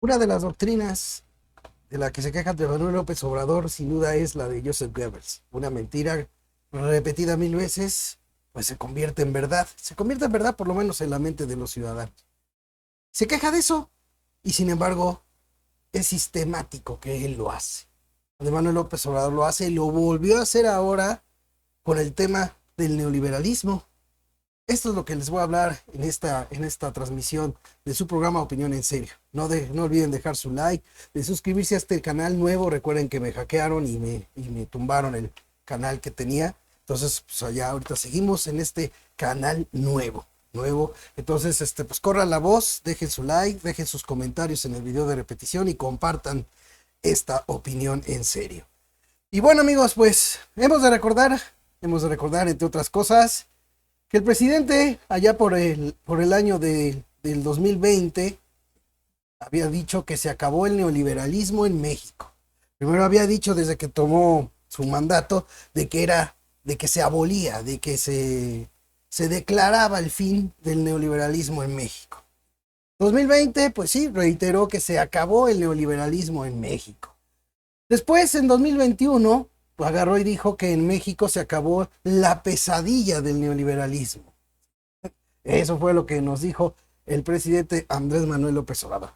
Una de las doctrinas de la que se queja Andrés Manuel López Obrador, sin duda, es la de Joseph Goebbels. Una mentira repetida 1000 veces, pues se convierte en verdad. Se convierte en verdad, por lo menos en la mente de los ciudadanos. Se queja de eso y, sin embargo, es sistemático que él lo hace. Andrés Manuel López Obrador lo hace y lo volvió a hacer ahora con el tema del neoliberalismo. Esto es lo que les voy a hablar en esta transmisión de su programa Opinión en Serio. No olviden dejar su like, de suscribirse a este canal nuevo. Recuerden que me hackearon y me tumbaron el canal que tenía. Entonces, pues allá ahorita seguimos en este canal nuevo. Entonces, pues corran la voz, dejen su like, dejen sus comentarios en el video de repetición y compartan esta opinión en serio. Y bueno, amigos, pues hemos de recordar, entre otras cosas, que el presidente, allá por el año del 2020, había dicho que se acabó el neoliberalismo en México. Primero había dicho, desde que tomó su mandato, de que se abolía, de que se declaraba el fin del neoliberalismo en México. 2020, pues sí, reiteró que se acabó el neoliberalismo en México. Después, en 2021, pues agarró y dijo que en México se acabó la pesadilla del neoliberalismo. Eso fue lo que nos dijo el presidente Andrés Manuel López Obrador.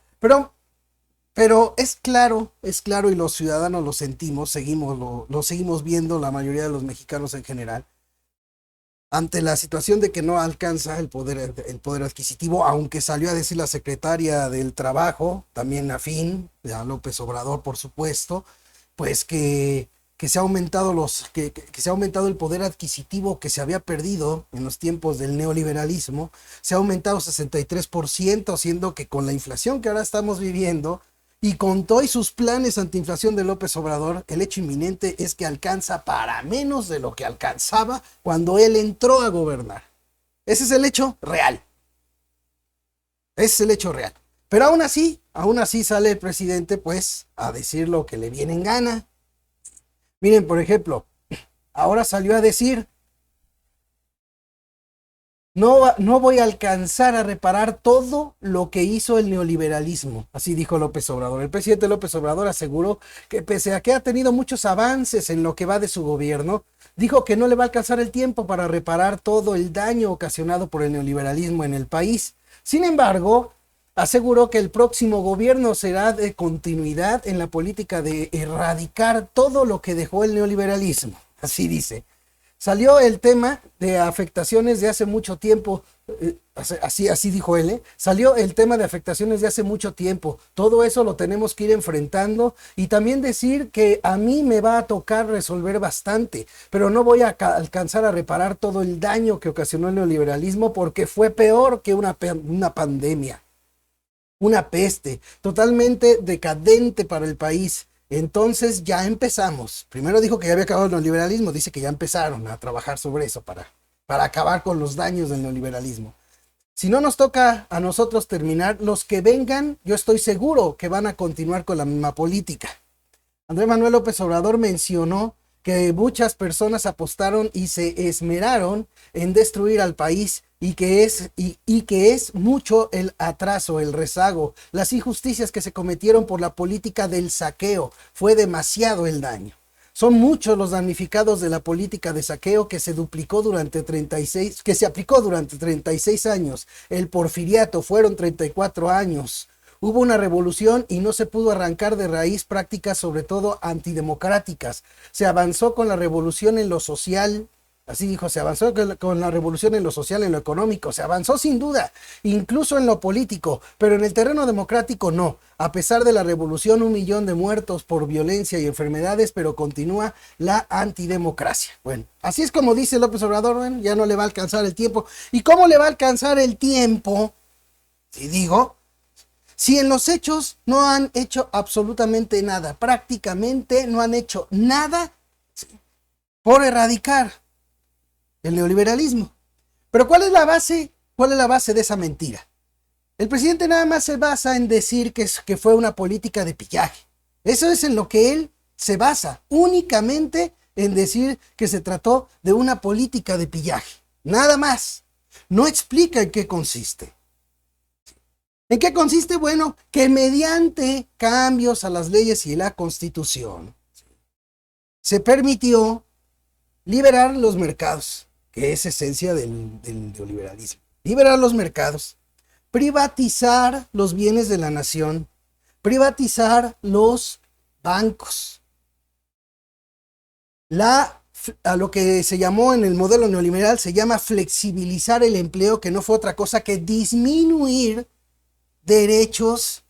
Pero es claro y los ciudadanos lo sentimos, lo seguimos viendo la mayoría de los mexicanos en general, ante la situación de que no alcanza el poder adquisitivo, aunque salió a decir la secretaria del Trabajo, también afín a López Obrador, por supuesto, pues que se ha aumentado que se ha aumentado el poder adquisitivo que se había perdido en los tiempos del neoliberalismo. Se ha aumentado 63%, siendo que con la inflación que ahora estamos viviendo y con todos sus planes antiinflación de López Obrador, el hecho inminente es que alcanza para menos de lo que alcanzaba cuando él entró a gobernar. Ese es el hecho real. Ese es el hecho real. Pero aún así sale el presidente pues a decir lo que le viene en gana. Miren, por ejemplo, ahora salió a decir: no voy a alcanzar a reparar todo lo que hizo el neoliberalismo. Así dijo López Obrador. El presidente López Obrador aseguró que, pese a que ha tenido muchos avances en lo que va de su gobierno, dijo que no le va a alcanzar el tiempo para reparar todo el daño ocasionado por el neoliberalismo en el país. Sin embargo, aseguró que el próximo gobierno será de continuidad en la política de erradicar todo lo que dejó el neoliberalismo. Así dice. Salió el tema de afectaciones de hace mucho tiempo. Así dijo él, ¿eh? Salió el tema de afectaciones de hace mucho tiempo. Todo eso lo tenemos que ir enfrentando, y también decir que a mí me va a tocar resolver bastante, pero no voy a alcanzar a reparar todo el daño que ocasionó el neoliberalismo, porque fue peor que una pandemia, una peste totalmente decadente para el país. Entonces ya empezamos. Primero dijo que ya había acabado el neoliberalismo, dice que ya empezaron a trabajar sobre eso para acabar con los daños del neoliberalismo. Si no nos toca a nosotros terminar, los que vengan, yo estoy seguro que van a continuar con la misma política. Andrés Manuel López Obrador mencionó que muchas personas apostaron y se esmeraron en destruir al país, y que es mucho el atraso, el rezago, las injusticias que se cometieron por la política del saqueo. Fue demasiado el daño. Son muchos los damnificados de la política de saqueo que se aplicó durante 36 años. El porfiriato fueron 34 años. Hubo una revolución y no se pudo arrancar de raíz prácticas, sobre todo antidemocráticas. Se avanzó con la revolución en lo social. Así dijo: se avanzó con la revolución en lo social, en lo económico, se avanzó sin duda, incluso en lo político, pero en el terreno democrático no. A pesar de la revolución, 1 millón de muertos por violencia y enfermedades, pero continúa la antidemocracia. Bueno, así es como dice López Obrador. Bueno, ya no le va a alcanzar el tiempo. ¿Y cómo le va a alcanzar el tiempo? Si digo, si en los hechos no han hecho absolutamente nada, prácticamente no han hecho nada por erradicar el neoliberalismo. Pero ¿cuál es la base? ¿Cuál es la base de esa mentira? El presidente nada más se basa en decir que fue una política de pillaje. Eso es en lo que él se basa, únicamente en decir que se trató de una política de pillaje. Nada más. No explica en qué consiste. ¿En qué consiste? Bueno, que mediante cambios a las leyes y la Constitución se permitió liberar los mercados, que es esencia del neoliberalismo. Liberar los mercados, privatizar los bienes de la nación, privatizar los bancos. A lo que se llamó en el modelo neoliberal se llama flexibilizar el empleo, que no fue otra cosa que disminuir derechos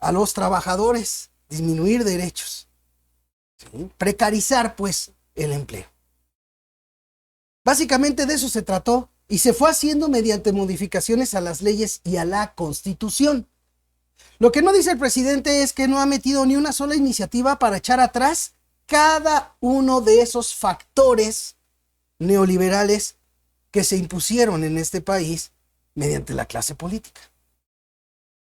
a los trabajadores, disminuir derechos, ¿sí? Precarizar pues el empleo. Básicamente de eso se trató y se fue haciendo mediante modificaciones a las leyes y a la Constitución. Lo que no dice el presidente es que no ha metido ni una sola iniciativa para echar atrás cada uno de esos factores neoliberales que se impusieron en este país mediante la clase política.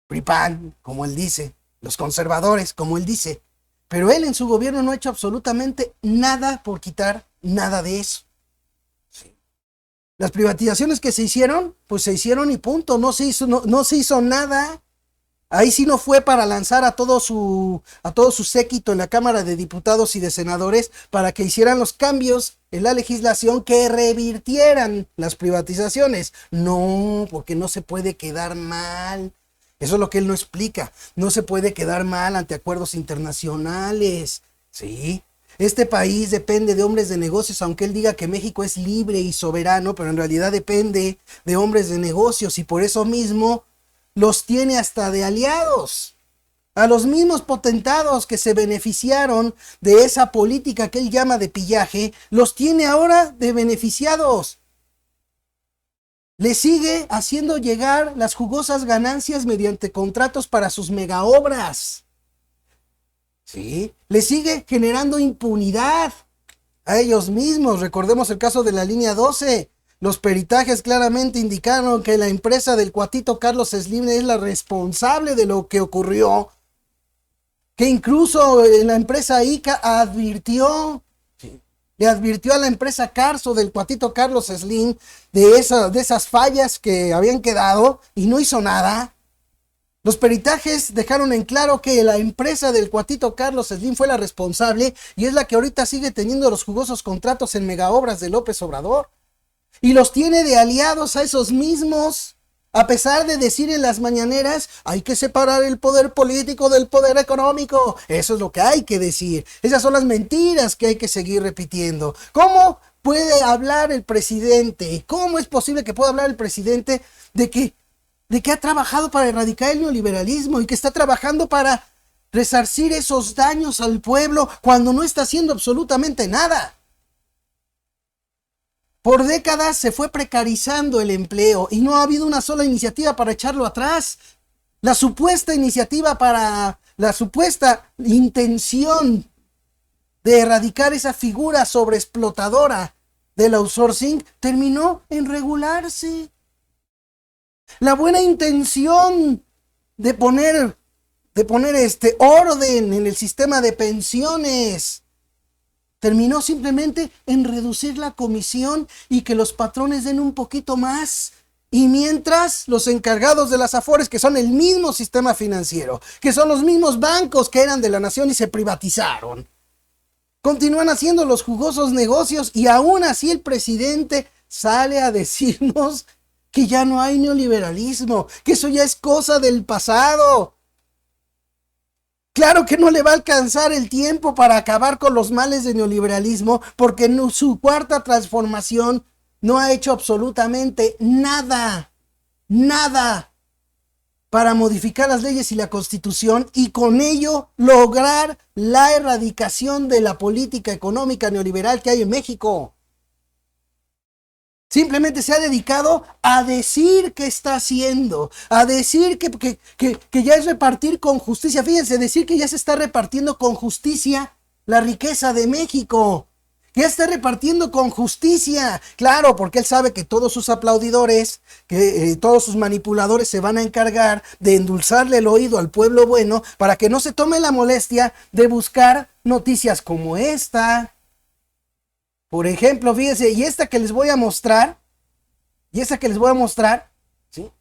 PRI-PAN, como él dice, los conservadores, como él dice, pero él en su gobierno no ha hecho absolutamente nada por quitar nada de eso. Sí. Las privatizaciones que se hicieron, pues se hicieron y punto, no se hizo nada. Ahí sí no fue para lanzar a todo su séquito en la Cámara de Diputados y de Senadores para que hicieran los cambios en la legislación que revirtieran las privatizaciones. No, porque no se puede quedar mal. Eso es lo que él no explica. No se puede quedar mal ante acuerdos internacionales. ¿Sí? Este país depende de hombres de negocios, aunque él diga que México es libre y soberano, pero en realidad depende de hombres de negocios y por eso mismo los tiene hasta de aliados. A los mismos potentados que se beneficiaron de esa política que él llama de pillaje, los tiene ahora de beneficiados. Le sigue haciendo llegar las jugosas ganancias mediante contratos para sus megaobras. ¿Sí? Le sigue generando impunidad a ellos mismos. Recordemos el caso de la línea 12. Los peritajes claramente indicaron que la empresa del cuatito Carlos Slim es la responsable de lo que ocurrió. Que incluso la empresa ICA le advirtió a la empresa Carso del cuatito Carlos Slim de esas fallas que habían quedado y no hizo nada. Los peritajes dejaron en claro que la empresa del cuatito Carlos Slim fue la responsable y es la que ahorita sigue teniendo los jugosos contratos en megaobras de López Obrador. Y los tiene de aliados a esos mismos, a pesar de decir en las mañaneras, hay que separar el poder político del poder económico. Eso es lo que hay que decir. Esas son las mentiras que hay que seguir repitiendo. ¿Cómo puede hablar el presidente? ¿Cómo es posible que pueda hablar el presidente de que ha trabajado para erradicar el neoliberalismo y que está trabajando para resarcir esos daños al pueblo cuando no está haciendo absolutamente nada? Por décadas se fue precarizando el empleo y no ha habido una sola iniciativa para echarlo atrás. La supuesta intención de erradicar esa figura sobreexplotadora del outsourcing terminó en regularse. La buena intención de poner orden en el sistema de pensiones terminó simplemente en reducir la comisión y que los patrones den un poquito más. Y mientras los encargados de las Afores, que son el mismo sistema financiero, que son los mismos bancos que eran de la nación y se privatizaron, continúan haciendo los jugosos negocios y aún así el presidente sale a decirnos que ya no hay neoliberalismo, que eso ya es cosa del pasado. Claro que no le va a alcanzar el tiempo para acabar con los males del neoliberalismo, porque en su cuarta transformación no ha hecho absolutamente nada para modificar las leyes y la Constitución y con ello lograr la erradicación de la política económica neoliberal que hay en México. Simplemente se ha dedicado a decir que está haciendo, a decir que ya es repartir con justicia. Fíjense, decir que ya se está repartiendo con justicia la riqueza de México. Que ya está repartiendo con justicia. Claro, porque él sabe que todos sus aplaudidores, que todos sus manipuladores se van a encargar de endulzarle el oído al pueblo bueno para que no se tome la molestia de buscar noticias como esta. Por ejemplo, fíjense, y esta que les voy a mostrar, ¿sí?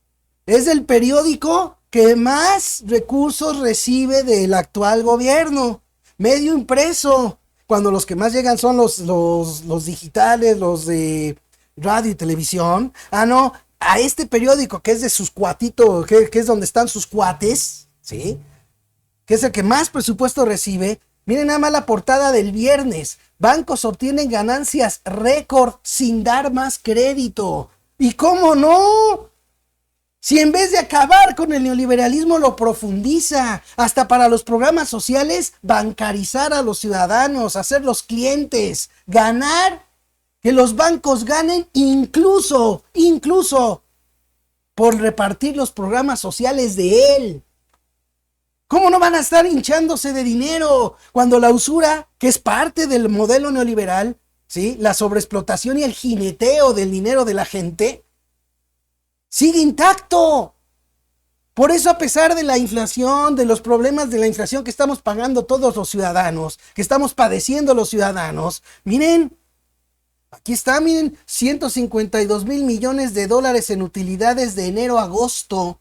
Es el periódico que más recursos recibe del actual gobierno. Medio impreso. Cuando los que más llegan son los digitales, los de radio y televisión. Ah, no. A este periódico que es de sus cuatitos, que es donde están sus cuates, ¿sí? Que es el que más presupuesto recibe. Miren nada más la portada del viernes. Bancos obtienen ganancias récord sin dar más crédito. ¿Y cómo no? Si en vez de acabar con el neoliberalismo lo profundiza, hasta para los programas sociales, bancarizar a los ciudadanos, hacerlos clientes, ganar, que los bancos ganen incluso por repartir los programas sociales de él. ¿Cómo no van a estar hinchándose de dinero cuando la usura, que es parte del modelo neoliberal, ¿sí? La sobreexplotación y el jineteo del dinero de la gente, sigue intacto? Por eso, a pesar de la inflación, de los problemas de la inflación que estamos pagando todos los ciudadanos, que estamos padeciendo los ciudadanos, miren, aquí está, miren, 152,000 millones de dólares en utilidades de enero a agosto.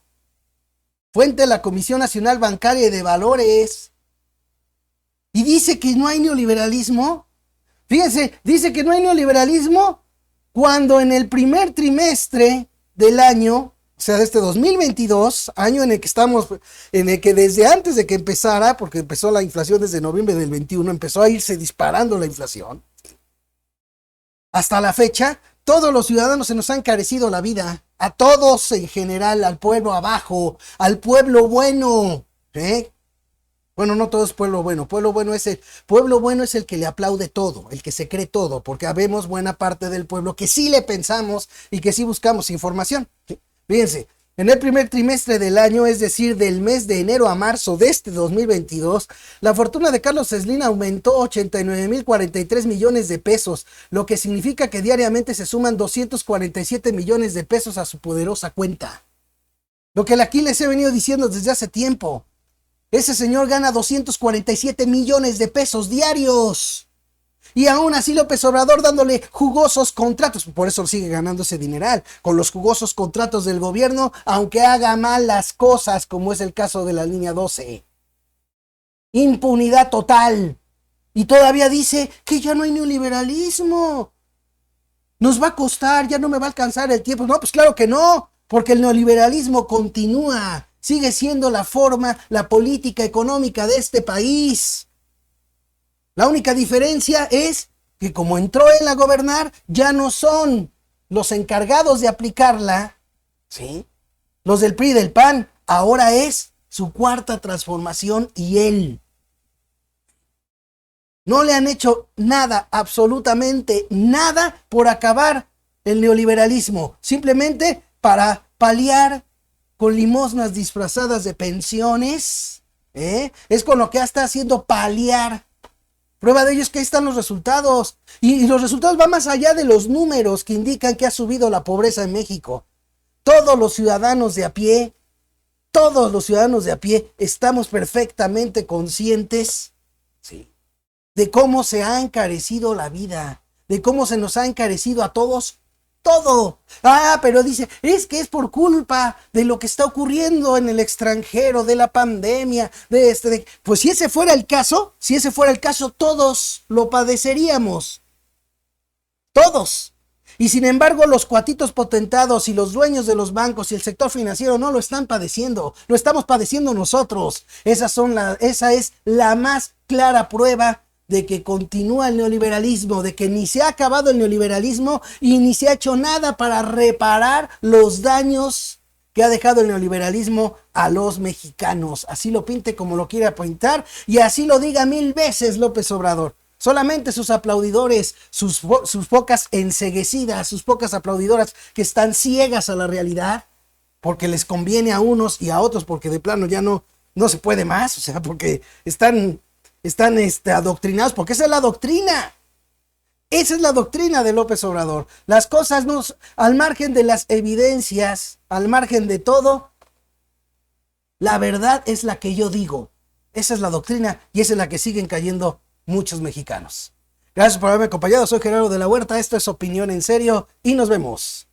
Fuente de la Comisión Nacional Bancaria y de Valores. Y dice que no hay neoliberalismo. Fíjense, dice que no hay neoliberalismo cuando en el primer trimestre del año, o sea, de este 2022, año en el que estamos, en el que desde antes de que empezara, porque empezó la inflación desde noviembre del 21, empezó a irse disparando la inflación. Hasta la fecha, todos los ciudadanos se nos ha encarecido la vida. A todos en general, al pueblo abajo, al pueblo bueno. Bueno, no todo es pueblo bueno. Pueblo bueno es el que le aplaude todo, el que se cree todo, porque habemos buena parte del pueblo que sí le pensamos y que sí buscamos información. Fíjense, en el primer trimestre del año, es decir, del mes de enero a marzo de este 2022, la fortuna de Carlos Slim aumentó 89,043 millones de pesos, lo que significa que diariamente se suman 247 millones de pesos a su poderosa cuenta. Lo que aquí les he venido diciendo desde hace tiempo. Ese señor gana 247 millones de pesos diarios. Y aún así López Obrador dándole jugosos contratos, por eso sigue ganando ese dineral, con los jugosos contratos del gobierno, aunque haga mal las cosas, como es el caso de la línea 12. Impunidad total. Y todavía dice que ya no hay neoliberalismo. Nos va a costar, ya no me va a alcanzar el tiempo. No, pues claro que no, porque el neoliberalismo continúa, sigue siendo la forma, la política económica de este país. La única diferencia es que como entró él a gobernar, ya no son los encargados de aplicarla, ¿sí? Los del PRI y del PAN, ahora es su cuarta transformación y él. No le han hecho nada, absolutamente nada por acabar el neoliberalismo, simplemente para paliar con limosnas disfrazadas de pensiones, es con lo que está haciendo paliar. Prueba de ello es que ahí están los resultados. Y los resultados van más allá de los números que indican que ha subido la pobreza en México. Todos los ciudadanos de a pie estamos perfectamente conscientes, ¿sí?, de cómo se ha encarecido la vida, de cómo se nos ha encarecido a todos todo. Pero dice, es que es por culpa de lo que está ocurriendo en el extranjero, de la pandemia, pues si ese fuera el caso, todos lo padeceríamos. Todos. Y sin embargo, los cuatitos potentados y los dueños de los bancos y el sector financiero no lo están padeciendo, lo estamos padeciendo nosotros. Esa es la más clara prueba de que continúa el neoliberalismo, de que ni se ha acabado el neoliberalismo y ni se ha hecho nada para reparar los daños que ha dejado el neoliberalismo a los mexicanos. Así lo pinte como lo quiera pintar y así lo diga 1000 veces López Obrador. Solamente sus aplaudidores, sus pocas enceguecidas, sus pocas aplaudidoras que están ciegas a la realidad, porque les conviene a unos y a otros, porque de plano ya no se puede más, o sea, porque están adoctrinados, porque esa es la doctrina. Esa es la doctrina de López Obrador. Las cosas no, al margen de las evidencias, al margen de todo, la verdad es la que yo digo. Esa es la doctrina y esa es la que siguen cayendo muchos mexicanos. Gracias por haberme acompañado. Soy Gerardo de la Huerta. Esto es Opinión en Serio y nos vemos.